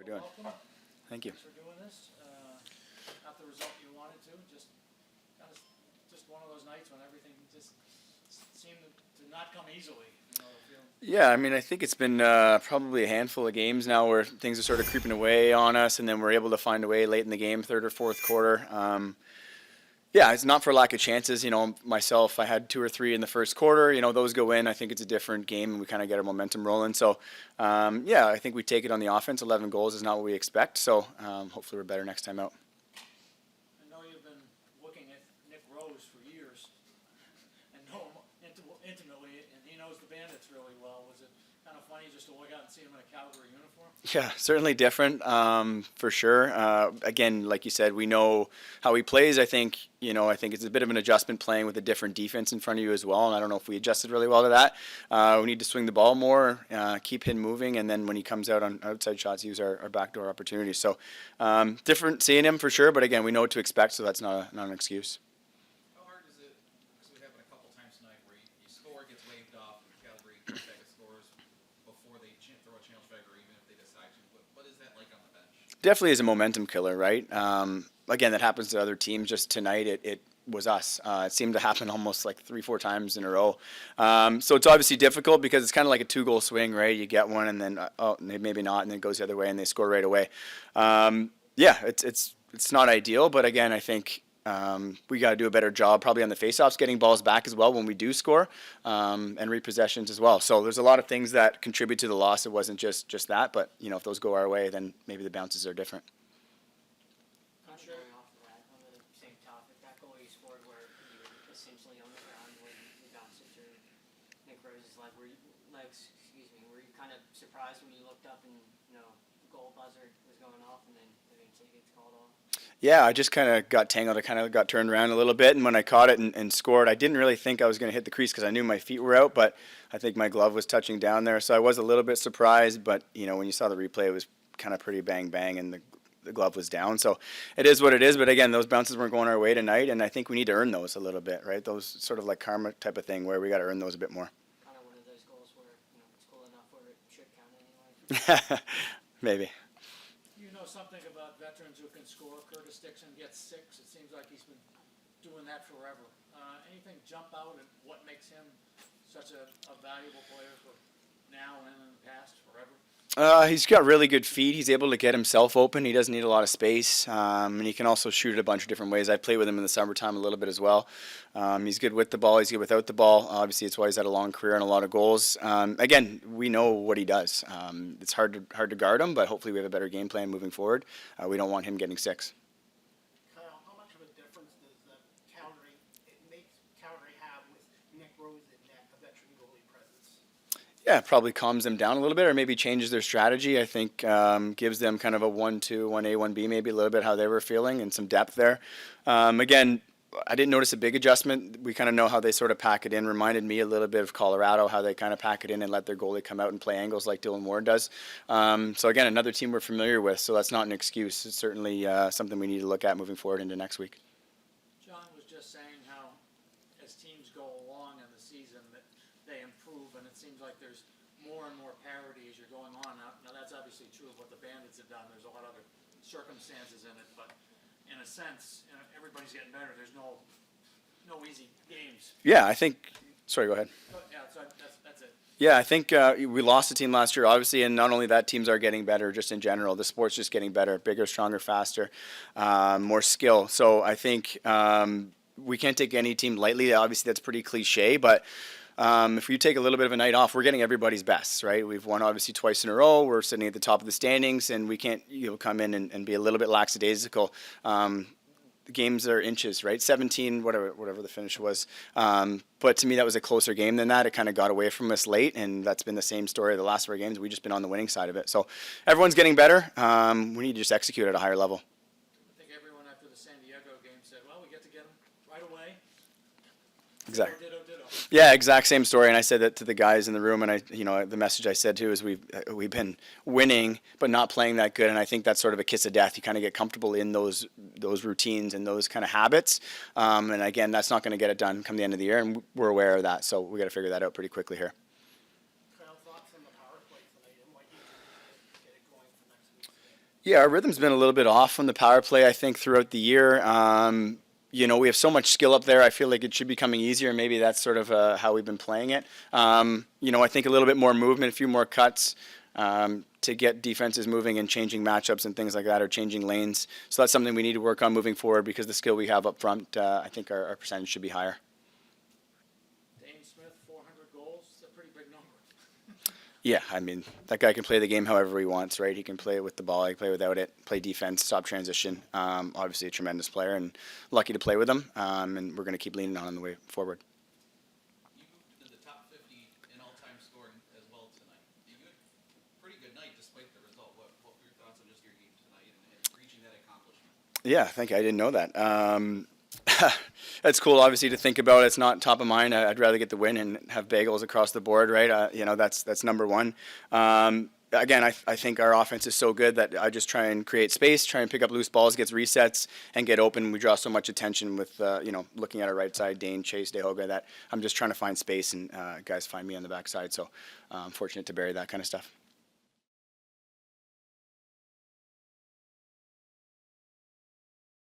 doing? Welcome. Thank you. Thanks for doing this. Not the result you wanted to, just one of those nights when everything just seemed to not come easily. Yeah, I mean, I think it's been probably a handful of games now where things are sort of creeping away on us, and then we're able to find a way late in the game, third or fourth quarter. Yeah, it's not for lack of chances. Myself, I had 2 or 3 in the first quarter. Those go in. I think it's a different game, and we kind of get our momentum rolling. So, yeah, I think we take it on the offense. 11 goals is not what we expect. So, hopefully we're better next time out. I know you've been looking at Nick Rose for years and know him intimately, and he knows the Bandits really well. Was it kind of funny just to look out and see him in a Calgary uniform? Yeah, certainly different, for sure. Again, like you said, we know how he plays. I think it's a bit of an adjustment playing with a different defense in front of you as well, and I don't know if we adjusted really well to that. We need to swing the ball more, keep him moving, and then when he comes out on outside shots, use our backdoor opportunities. So different seeing him for sure, but again, we know what to expect, so that's not an excuse. How hard is it, because we happened a couple times tonight where you score, gets waved off, Calgary scores before they throw a challenge flag or even if they decide to. What is that like on the bench? Definitely is a momentum killer, right? Again, that happens to other teams. Just tonight, it was us. It seemed to happen almost like 3-4 times in a row. So it's obviously difficult because it's kind of like a 2-goal swing, right? You get one and then maybe not, and then it goes the other way and they score right away. Yeah, it's not ideal, but again, I think we got to do a better job probably on the faceoffs, getting balls back as well when we do score, and repossessions as well. So there's a lot of things that contribute to the loss. It wasn't just that, but if those go our way, then maybe the bounces are different. Going off of that, on the same topic, that goal you scored where you were essentially on the ground when you bounced it through Nick Rose's were you kind of surprised when you looked up and the goal buzzer was going off and then eventually it gets called off? Yeah, I just kind of got tangled. I kind of got turned around a little bit, and when I caught it and scored, I didn't really think I was going to hit the crease because I knew my feet were out, but I think my glove was touching down there, so I was a little bit surprised, but when you saw the replay, it was kind of pretty bang, and the glove was down. So it is what it is. But again, those bounces weren't going our way tonight, and I think we need to earn those a little bit, right? Those sort of like karma type of thing where we got to earn those a bit more. Kind of one of those goals where it's cool enough where it should count anyway. Maybe. You know something about veterans who can score. Curtis Dixon gets 6. It seems like he's been doing that forever. Anything jump out at what makes him such a valuable player for now and in the past, forever? He's got really good feet. He's able to get himself open. He doesn't need a lot of space, and he can also shoot it a bunch of different ways. I play with him in the summertime a little bit as well. He's good with the ball. He's good without the ball. Obviously, it's why he's had a long career and a lot of goals. Again, we know what he does. It's hard to guard him, but hopefully we have a better game plan moving forward. We don't want him getting 6. Kyle, how much of a difference does Calgary have with Nick Rose in that veteran goalie presence? Yeah, probably calms them down a little bit, or maybe changes their strategy. I think gives them kind of a 1-2, 1A, 1B, maybe a little bit how they were feeling and some depth there. Again, I didn't notice a big adjustment. We kind of know how they sort of pack it in. Reminded me a little bit of Colorado, how they kind of pack it in and let their goalie come out and play angles like Dylan Ward does. So again, another team we're familiar with, so that's not an excuse. It's certainly something we need to look at moving forward into next week. John was just saying how as teams go along in the season that they improve, and it seems like there's more and more parity as you're going on. Now that's obviously true of what the Bandits have done. There's a lot of other circumstances in it, but in a sense, everybody's getting better. There's no easy games. Yeah, I think. Sorry, go ahead. Yeah, so that's it. Yeah, I think we lost a team last year, obviously, and not only that, teams are getting better just in general. The sport's just getting better, bigger, stronger, faster, more skill. So I think we can't take any team lightly. Obviously, that's pretty cliche, but if we take a little bit of a night off, we're getting everybody's best, right? We've won obviously twice in a row. We're sitting at the top of the standings, and we can't come in and be a little bit lackadaisical. The games are inches, right? 17, whatever the finish was. But to me, that was a closer game than that. It kind of got away from us late, and that's been the same story the last 4 games. We've just been on the winning side of it. So everyone's getting better. We need to just execute at a higher level. I think everyone after the San Diego game said, well, we get to get them right away. Exactly. Ditto. Yeah, exact same story. And I said that to the guys in the room, and the message I said too is we've been winning but not playing that good, and I think that's sort of a kiss of death. You kind of get comfortable in those routines and those kind of habits, and again, that's not going to get it done come the end of the year, and we're aware of that. So we got to figure that out pretty quickly here. Kyle, thoughts on the power play tonight and what you can do to get it going for next week's game? Yeah, our rhythm's been a little bit off from the power play, I think, throughout the year. We have so much skill up there. I feel like it should be coming easier. Maybe that's sort of how we've been playing it. I think a little bit more movement, a few more cuts to get defenses moving and changing matchups and things like that, or changing lanes. So that's something we need to work on moving forward, because the skill we have up front, I think our percentage should be higher. Dane Smith, 400 goals, it's a pretty big number. Yeah, I mean, that guy can play the game however he wants, right? He can play it with the ball, he can play without it, play defense, stop transition. Obviously a tremendous player, and lucky to play with him, and we're going to keep leaning on him the way forward. You moved into the top 50 in all-time scoring as well tonight. You had a pretty good night despite the result. What were your thoughts on just your game tonight and reaching that accomplishment? Yeah, thank you. I didn't know that. That's cool, obviously, to think about. It's not top of mind. I'd rather get the win and have bagels across the board, right? That's number one. Again, I think our offense is so good that I just try and create space, try and pick up loose balls, gets resets, and get open. We draw so much attention with, looking at our right side, Dane, Chase, DeHoga, that I'm just trying to find space, and guys find me on the backside. So I'm fortunate to bury that kind of stuff.